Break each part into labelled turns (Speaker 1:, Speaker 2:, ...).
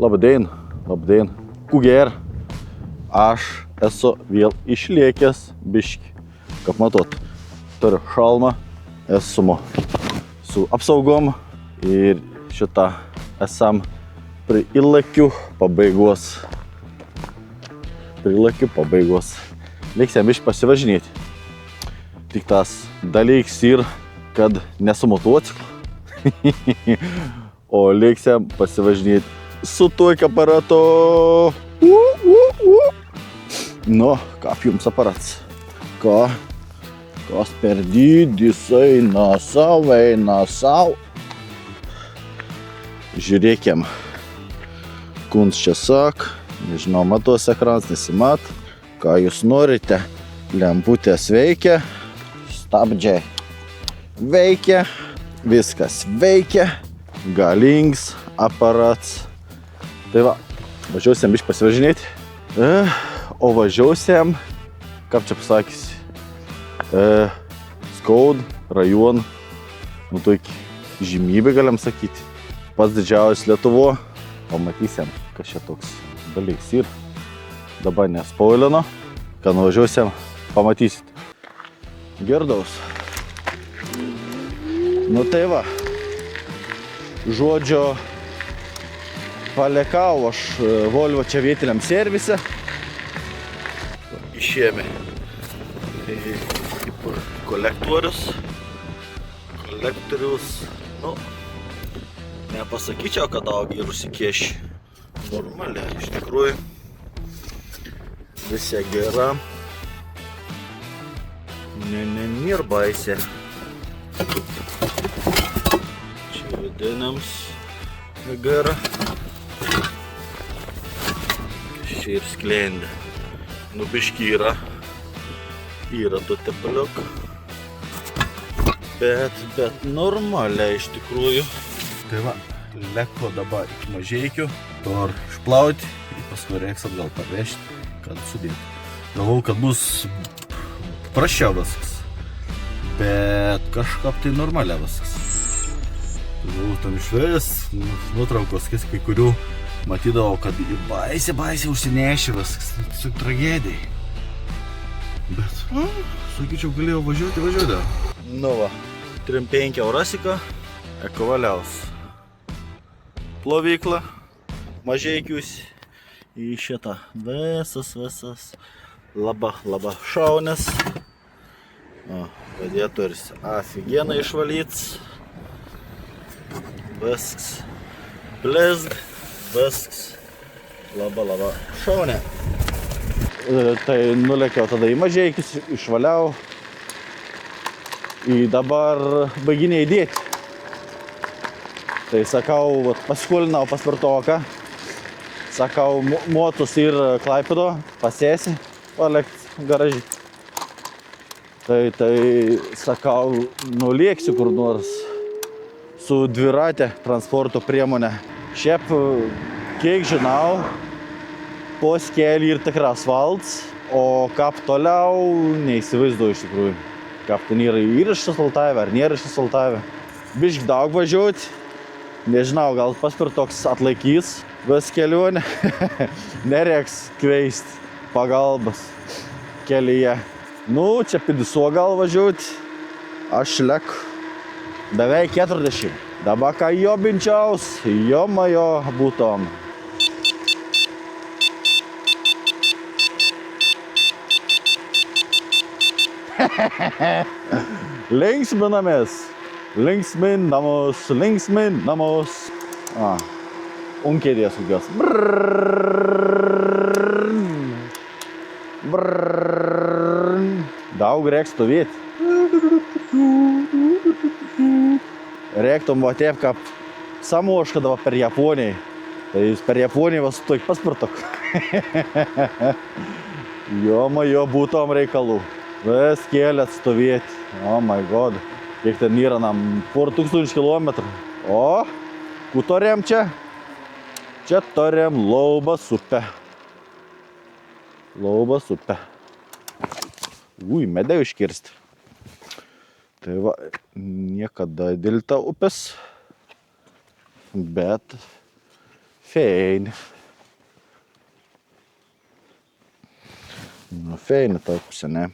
Speaker 1: Labdien, labdien. Kuger. Aš esu vėl išlėkęs biški. Kaip matot, turiu šalmą, esu su apsaugom ir šitą esam prie įlakių pabaigos. Liksime biški pasivažinėti. Tik tas dalyks ir, kad nesu motociklu. O liksime pasivažinėti su tokio aparato. Nu, kaip jums aparatas? Kas per dydis eina sau. Žiūrėkim. Kunc čia sak. Nežinau, matos ekranas, nesimat. Ką jūs norite? Lemputės veikia. Stabdžiai veikia. Viskas veikia. Galingas aparats. Tai va, važiuosim biškį pasivažinėti. O važiuosim, kaip čia pasakysi, Skaud rajon, nu tokį žymybę galim sakyti. Pats didžiausias Lietuvo. Pamatysim, kas čia toks dalyks ir dabar nespoilino, kad nuvažiuosim, pamatysit. Gerdaus. Nu tai va, žodžio palekau aš Volvo čia vietiniam servise. Išėmė kolektorius, nu, nepasakyčiau, kad augi ir užsikėši. Normaliai, iš tikrųjų, visi gera, nėr baisė. Čia vidiniams gera, čia ir sklendė. Nu, biški yra to tepaliuk, bet normaliai iš tikrųjų. Tai va, leko dabar iki Mažeikių, tur išplauti ir paskui reiks atgal pavežti, kad sudėti. Galvau, kad bus prašiau viskas, bet kažkaip tai normaliai viskas. Galvau, tam išvės, nuotraukos kai kurių matydavau, kad baisiai užsinešė viskas, tiesiog tragedijai. Bet, sakyčiau, galėjau važiuoti. Nu va, 3-5 eurasiką, ekovaliaus. Plovyklą, Mažeikius į šitą visas laba šaunės. Radiatorius aфиgenai išvalyts. Viskas blizg, viskas laba šaunė. Tai nulėkiau tada į Mažeikius, išvaliau. Ir dabar baiginiai dėti. Tai sakau, paskolinau paspirtuką. Sakau, motus ir Klaipėdo pasėsi, palikt garažį. Tai sakau, nulėksiu kur nors su dviratė transporto priemonė. Šiaip, kiek žinau, poskelį ir tikrai asfaltas, o kaip toliau neįsivaizduoju iš tikrųjų. Kaip ten yra ir išasfaltavę, ar nėra išasfaltavę. Biški daug važiuoti, nežinau, gal paspirtukas atlaikys vis kelionę. Nereiks kveisti pagalbas kelyje. Nu, čia pidiso gal važiuoti, aš leku beveik 40. Dabar ką jobinčiaus, jomajo būtom. Linksminamos. Un kėdės kokios. Daug reiks stovėti. Reiktum va taip, kaip samoškadavo per Japonijai. Tai jūs per Japoniją vas tokį paspirtuk. Jo būtom reikalų. Vis kėlėt stovėti. Oh my god. Kiek ten yra nam? 4000 kilometrų. O, ku turėm čia? Čia turėm Laubas upę. Ui, medė iškirsti. Tai va, niekada dėl ta upės. Bet feini. Nu, feini toj pusė, ne.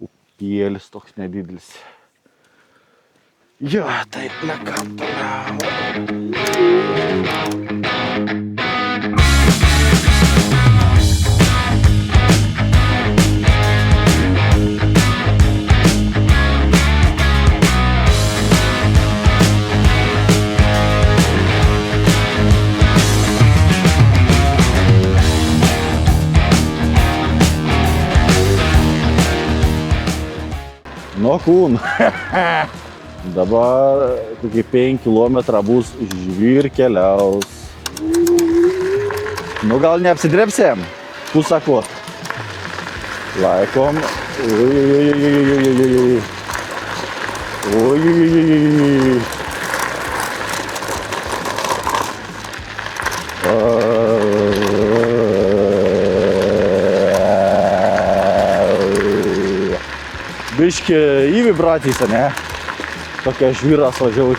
Speaker 1: Upėlis toks nedidelis. Jo, tai lekam toliau. Nuo Kūnų. Dabar kokį 5 kilometrą bus žvyrkeliaus. Nu gal neapsidrepsėm? Pusakot. Laikom. Oi. Biški į vibracijose, ne? Tokia žvyras važiaut.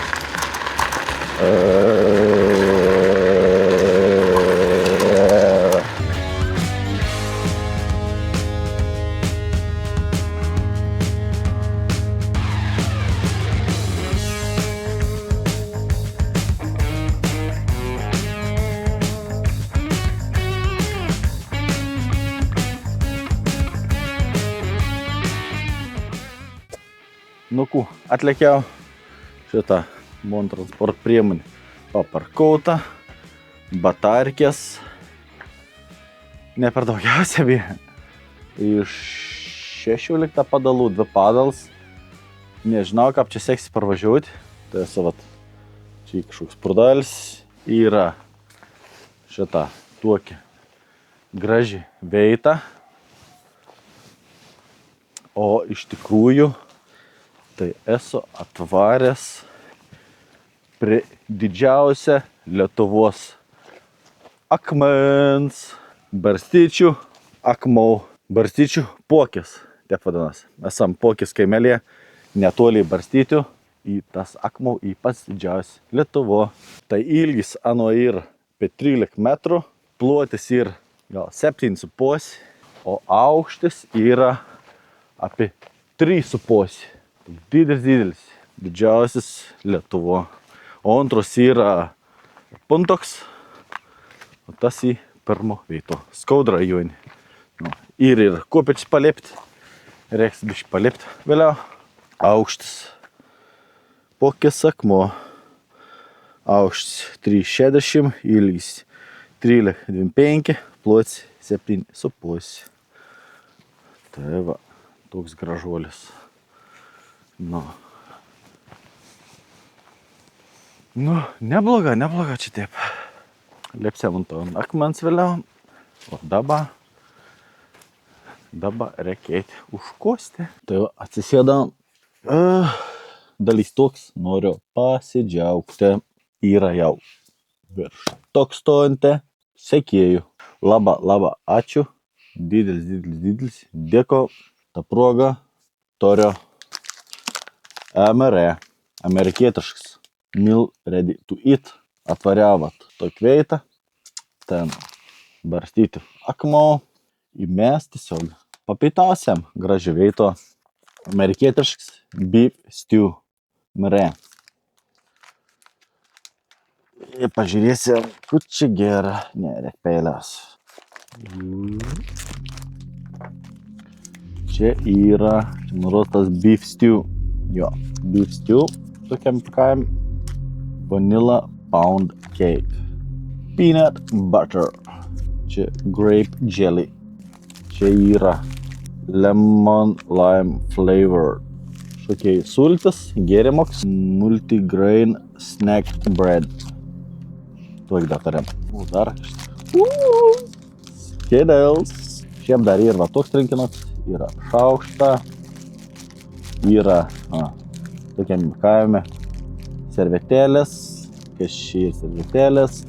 Speaker 1: Nuku, atlėkiau šitą transport priemonę. Paparkauta, batarkės. Ne per daugiausia, iš 16 padalų, 2 padals. Nežinau, kaip čia seksi parvažiuoti. Tai esu, vat, čia kažkoks purdalis. Yra šitą tokį graži veitą. O iš tikrųjų tai esu atvaręs prie didžiausia Lietuvos akmens barstyčių akmau. Barstyčių pokės, taip vadinas. Esam pokės kaimelėje, netoliai barstyčių. Į tas akmau į pats didžiausia Lietuvo. Tai ilgis ano yra apie 13 metrų, plotis yra gal 7,5, o aukštis yra apie 3,5. Didelis, didžiausias Lietuvo. O antros yra puntoks, o tas į pirmo vieto. Skaudra juoni. Nu, ir kopėčius palėpti. Reiks biškį palėpti vėliau. Aukštis. Pokės akmuo. Aukštis 3,60, ilgis 13,25, plotis 7,5. Tai va, toks gražuolis. Nu, nebloga čia taip. Liepsėm ant to akmens vėliau. O dabar reikėti užkosti. Tai va, atsisėdam. Dalis toks, noriu pasidžiaugti. Yra jau virš toks stojantį sekėjų. Labai ačiū. Didelis. Dėko. Ta proga turiu MRE, amerikietiškas, meal ready to eat, atvariavat tokį veitą, ten barstyti akmau, ir mes tiesiog papietausiam gražiai veito amerikietiškas beef stew MRE. Ir pažiūrėsim, kur čia gera, nereik peiliaus. Čia yra nurodytas beef stew. Jo, beef stew, tokiam pakavim, vanilla pound cake, peanut butter, čia grape jelly, čia yra lemon lime flavor, šokiai sultis, gėrimoks, multigrain snack bread. Tuok dar tariam. Dar Skittles. Šiaip dar yra toks trinkinoks, yra šaukšta. Yra tokiam kaime servetėlės, kažkiek servetėlės,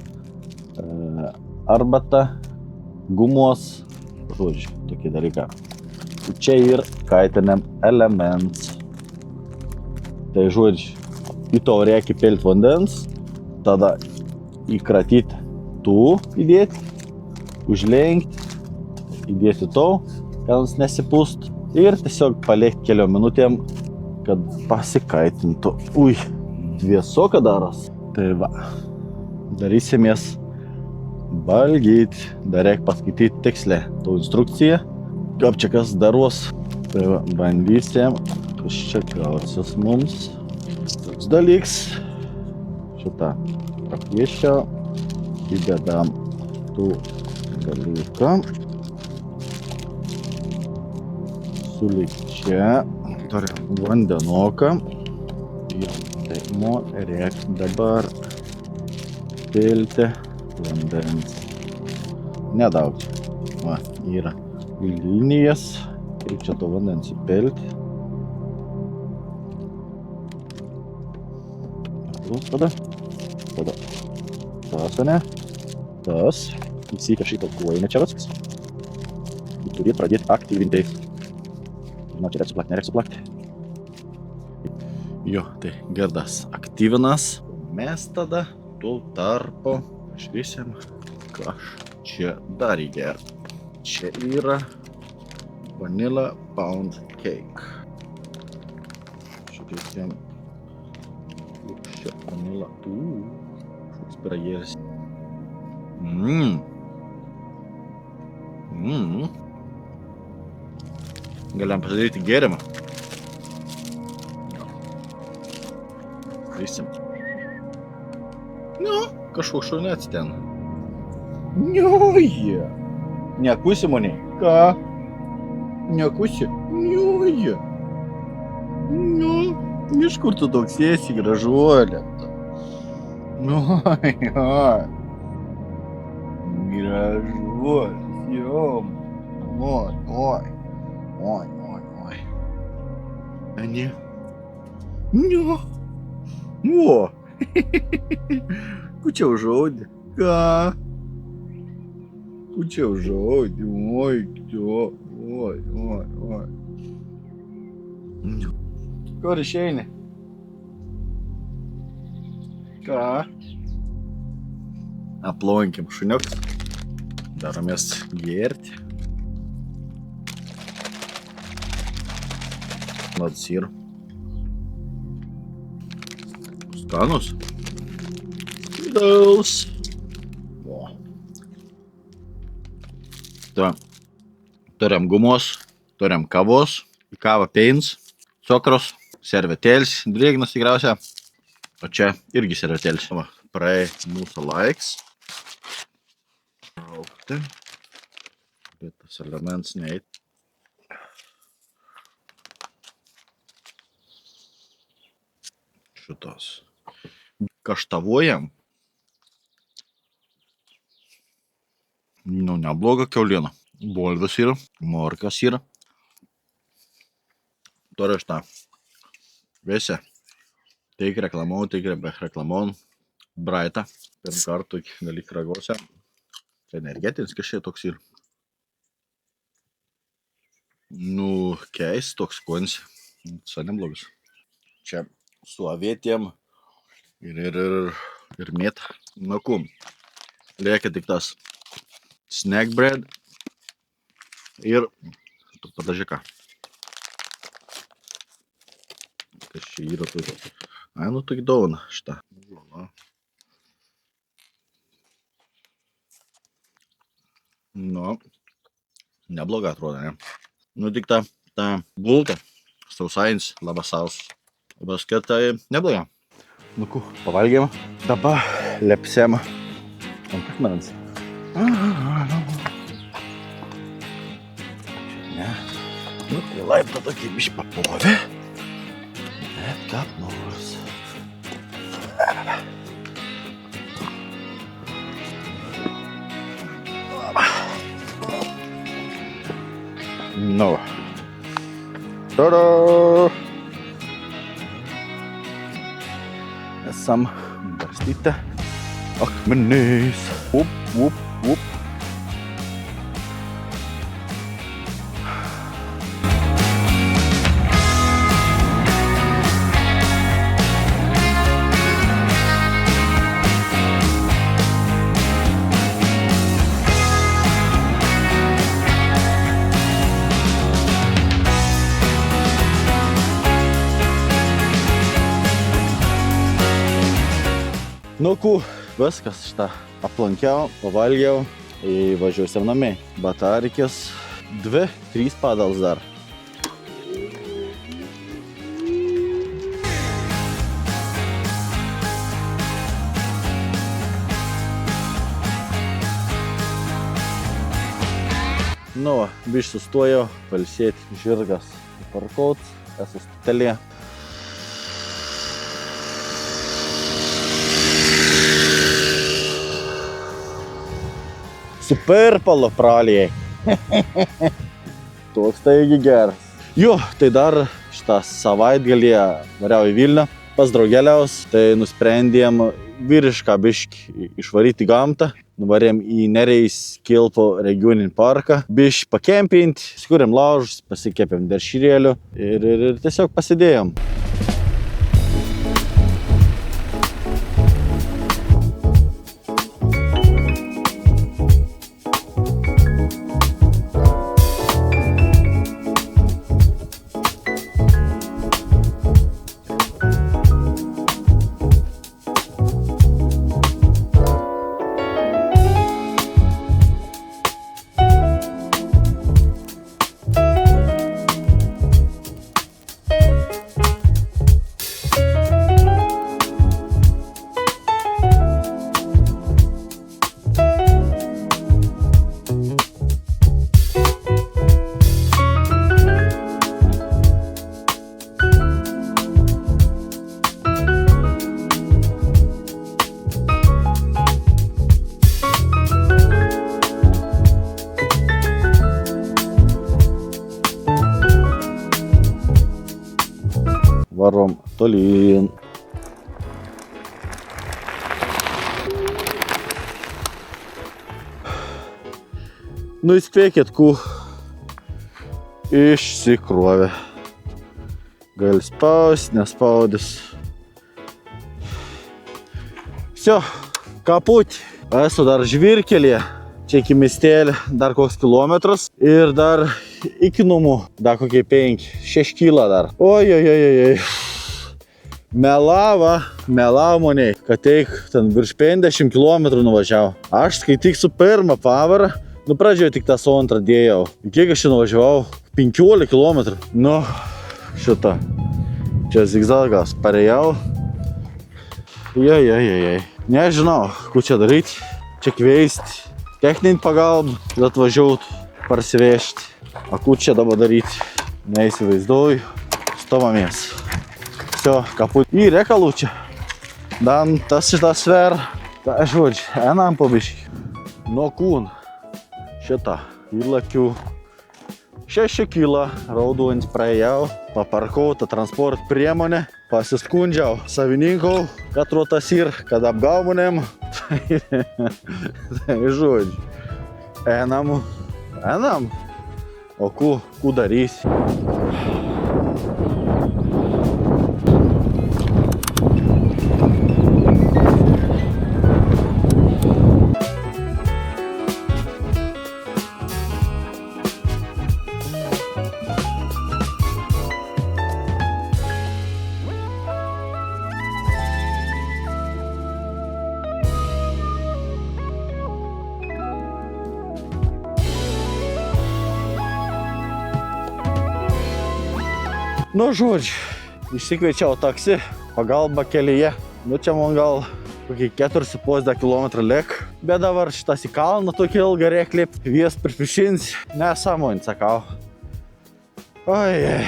Speaker 1: arbata, gumos, žodžiu, tokie dalykai. Čia ir kaitiniam elements. Tai žodžiu, į to reikia pilt vandens, tada įkratyti, tų įdėti, užlenkti, įdėti tau, kad jis nesipūst ir tiesiog palikti keliom minutėm, kad pasikaitintų. Ui, vėsoka daros. Tai va, darysimės valgyti. Dar reikia paskaityti tikslę tų instrukciją, kaip čia kas daros. Tai va, bandysim, kas čia gausis mums. Toks dalyks. Šitą pakvieščiau, įdedam tų dalyką. Sulik čia, turim vandenoką. Tai man reikia dabar pilti vandens. Nedaug. Va, yra linijas. Kaip čia to vandens įpilti. Tada. Tas, ne? Tas. Įsika šitą kuojinę čia viskas. Ir turi pradėti aktyvinti. Nu, čia reikia suplakti. Jo, tai Gerdas aktyvinas. Mes tada tuo tarpu žiūrėsim, kas čia dar įgerti. Čia yra vanilla pound cake. Žiūrėsim. Čia vanilla. Šoks pyragėlis. Galim pasidaryti gėrimą. Darysim. Nu, kažkoks šaunėts ten. Niuoji. Nekusi mane. Ką? Nekusi? Niuoji. Nu, iš kur tu toks esi, gražuolė? Oi. Gražuolis, jom. Oi. Anie. Nu. O. Kučiau žodį. Ką? Kučiau žodį. Oi. Kur išeini? Ką? Aplankim šuniukus. Daromės gerti. Nors ir skanus. Daus. O. Ta. Turim gumos, turim kavos, į kavą peins, cukrus, servetėlis, drėgnas tikriausia. O čia irgi servetėlis. Praei mūsų laiks. Raukti. Bet tas elements neit. Šitos. Kaštavojam. Nu, nebloga kiauliena. Bulvės yra, morkas yra. Turiu šitą. Visi. Teik reklamau, teik reklamau. Braitą. Pirm kartų dalyk ragose. Tai energetinis kažkiek toks yra. Nu, keis toks skonis. Visai neblogas. Čia su avietėm ir mėta. Nu, kum. Lieka tik tas snack bread ir padažiką. Kas čia yra tai? Ai, nu, tik dauna šitą. Nu, nebloga atrodo, ne? Nu, tik ta bulka, sausains, labas saus. Basket tai nebloga. Nu, pavalgėm. Dabar lepsėm ant akmens. Ne. Nu, tai laiptą tokį biškį paplovė. Bet kaip nors. Nu. Tada! Esam barstyti akmeniais. Up. Nu, viskas šitą aplankiau, pavalgiau, važiuosiu namai. Batarikės 2-3 padals dar. Nu, biškai sustojau, pailsėti, žirgas parkaut, esu stotelėje. Super palapralijai. Toks taigi geras. Jo, tai dar šitą savaitgalį variau į Vilnių pas draugeliaus, tai nusprendėm vyrišką biškį išvaryti gamtą. Nuvarėm į Nereis Kilpų regioninį parką, biškį pakempinti, skūrėm laužus, pasikepėm dešrėlių ir tiesiog pasidėjom. Varom tolyn. Nu, įspėkit, išsikrovė. Gali spaus, nespaudys. Всё, kaput. Esu dar žvyrkelėje. Čia iki miestelį dar koks kilometras. Ir dar iki namų. Dar kokie 5-6 kyla dar. Oi. Melavo maniai, kad teik ten virš 50 km nuvažiavo. Aš skaityk su pirmą pavarą. Nu, pradžioje tik tą savo antrą dėjau. Kiek aš čia nuvažiavau? 15 km. Nu, šitą. Čia zigzagas parėjau. Jai. Nežinau, kur čia daryti. Čia kveisti. Techninį pagalbą, atvažiuot, parsivežti. A kur čia dabar daryti? Neįsivaizduoju. Stovamės. Всё, kaput. Į reikalų čia. Dan tas šitą sver. Tai žodžiu, einam po biškį. Nuo kūn. Šitą įlakių. 6 kilo raudonį praėjau. Paparkau tą transport priemonę. Pasiskundžiau savininkau, kad rotas ir, kad apgaumonėm. Tai žodžiu. Einam. O ku darysi? Nu, žodžiu, išsikviečiau taksi, pagalba kelyje. Nu, čia man gal kokį 4,5 km lėk. Bet dabar šitas į kalną tokį ilgą reiklį, vies pripišins, nesąmonį sakau. Oi,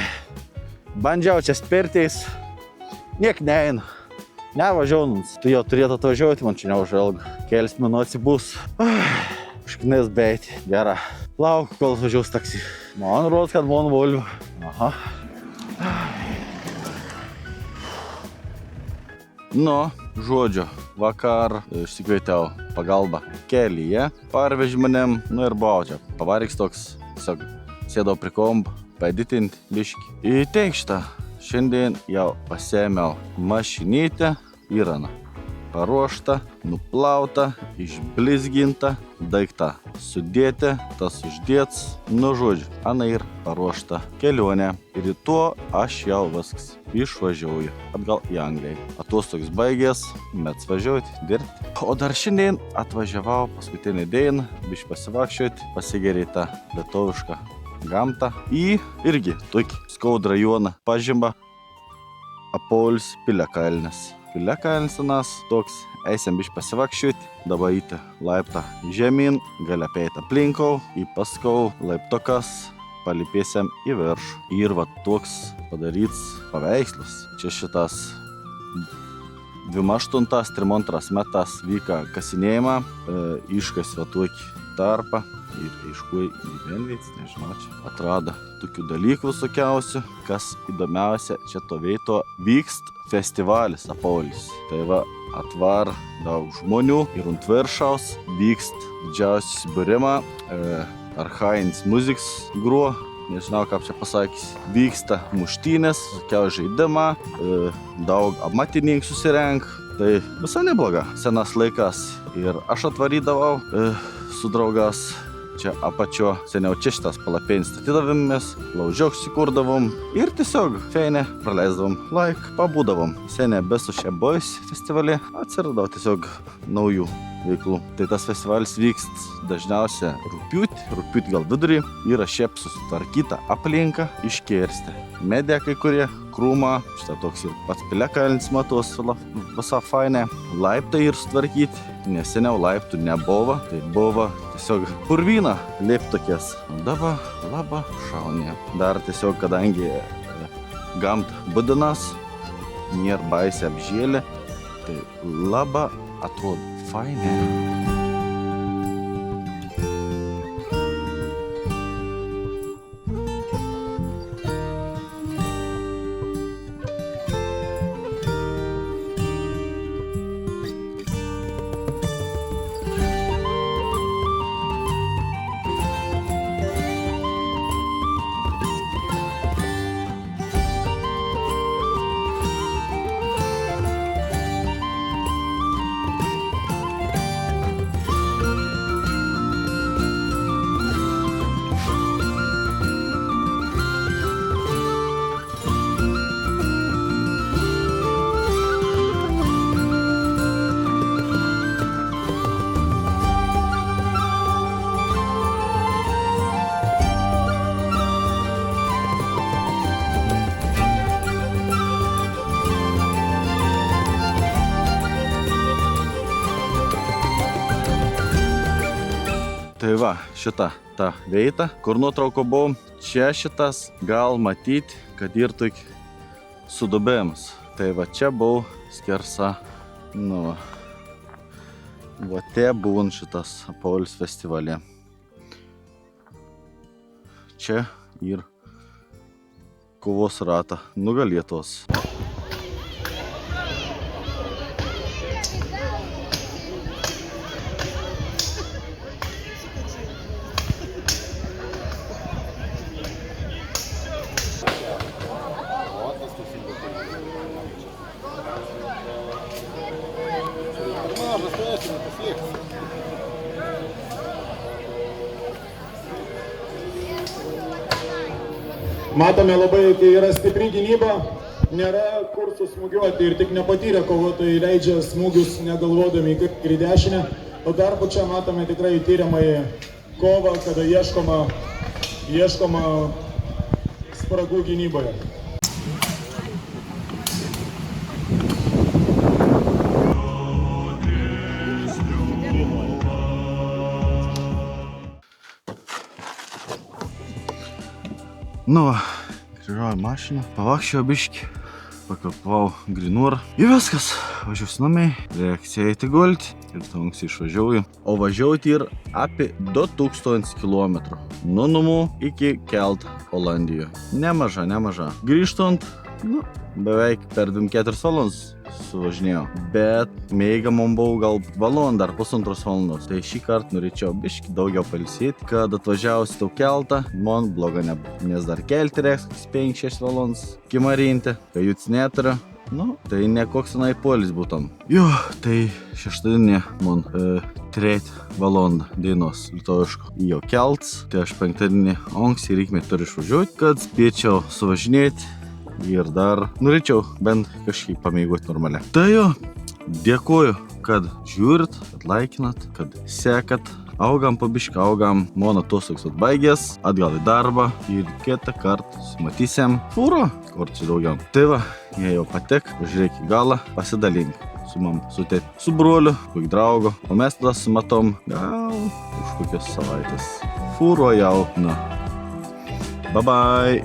Speaker 1: bandžiau čia spirtis, niek neina. Nevažiau, tu jau turėtų atvažiuoti, man čia neužilgo. Kelis minučių bus. Užknis beiti, gera. Laukiu, kol važiaus taksi. Man rodos, kad man Volvo. Aha. Nu, žodžiu, vakar išsikvietėjau pagalbą kelyje, parveži manėm, nu ir buvau čia. Pavaryks toks, tiesiog sėdau prie kombo, paeditinti biškį. Įteik šitą, šiandien jau pasėmiau mašinytę įraną. paruošta, nuplauta, išblizginta, daiktą sudėti, tas uždėts, nu žodžiu, ana ir paruošta kelionė. Ir rytuo aš jau viskas išvažiuoju atgal į Angliją. Atostogas baigės, mes važiuoti, dirbti. O dar šiandien atvažiavau paskutinį dieną, biškį pasivakščioti, pasigėrėti tą lietuvišką gamtą į irgi tokį Skaudų rajoną pažymą Apolis Piliakalnis. Piliakalnis anas toks, eisam biškį pasivakščioti, dabar įti laiptą žemyn, gal apeit aplinkau, į paskau laiptokas, palipėsiam į viršų. Ir va toks padaryts paveikslas. Čia šitas 28-32 metas vyka kasinėjimą, iškas va tokį tarpą ir aiškuoj gyvenvietis, nežinau, čia atrado tokių dalykų visokiausių. Kas įdomiausia, čia to veito vykst festivalis Apolis. Tai va, atvar daug žmonių ir ant viršaus vykst didžiausias susibūrimą, archajinis muziks gruo, nežinau, kaip čia pasakys, vyksta muštynės, visokiausių žaidimą, daug amatininkų susirenk, tai visai nebloga senas laikas. Ir aš atvarydavau su draugas čia apačio, seniau čia šitas palapėnis statydavomės, laužiok susikurdavom ir tiesiog feine praleisdavom laik, pabūdavom. Seniai besu šia boys festivalį atsiradau tiesiog naujų veiklų. Tai tas festivalis vykst dažniausia rugpjūtį gal vidurį, yra šiaip susitvarkyta aplinka, iškirsti. Medė kai kurie, krūmą, šitą toks ir pats Piliakalnis matos, visa fainė. Laiptai ir sutvarkyti, nes seniau laiptų nebuvo, tai buvo tiesiog purvyna lieptokės. Dabar labai šaunė. Dar tiesiog, kadangi gamta budinas, nėra baisiai apžėlė, tai labai atrodo fainė. Tai va, šita ta veita, kur nuotrauko buvau, čia šitas gal matyti, kad ir tokie sudubėjimas. Tai va čia buvau skersa, nu, va te buvau šitas Apolis festivalė. Čia ir kovos ratą nugalėtos.
Speaker 2: Matome labai, kai yra stipri gynyba, nėra kur susmūgiuoti ir tik nepatyrę kovotojai leidžia smūgius negalvodami į dešinę. O tarpu čia matome tikrai tyriamąją kovą, kada ieškoma spragų gynyboje.
Speaker 1: Nu, grįžau į mašiną, pavakščiau biškį, pakapau grinur ir viskas, važiuosiu namai, reikia eiti gulti ir anksti išvažiauju. O važiauti ir apie 2000 km nuo namų iki Kelt Olandijoje. Nemaža. Grįžtant, nu, beveik per 24 valandas suvažinėjau, bet mėga man buvo gal valandą ar pusantros valandos. Tai šį kartą norėčiau biškį daugiau pailsėti, kad atvažiavusi tau keltą, man bloga nebuvo. Nes dar kelti reiks 5-6 valandas, kimarinti, kai jūs neturiu, Nu, tai ne koks tenai polis būtum. Jo, tai šeštadienį man 3 valandą dienos lietuviško jo kelts. Tai aš penktadienį anksti reikmė turiu išvažiuoti, kad spėčiau suvažinėti ir dar norėčiau bent kažkaip pamėgoti normaliai. Tai jo, dėkuoju, kad žiūrit, kad laikinat, kad sekat. Augam pabišką, augam, mano atostogas atbaigęs, atgal į darbą ir kitą kartą sumatysim fūro, kur čia daugiau. Tai va, jei jau patek, žiūrėk į galą, pasidalink su mam, su tėti, su broliu, kokį draugu, o mes tada sumatom gal už kokias savaitės. Fūro jau, na. Bye bye.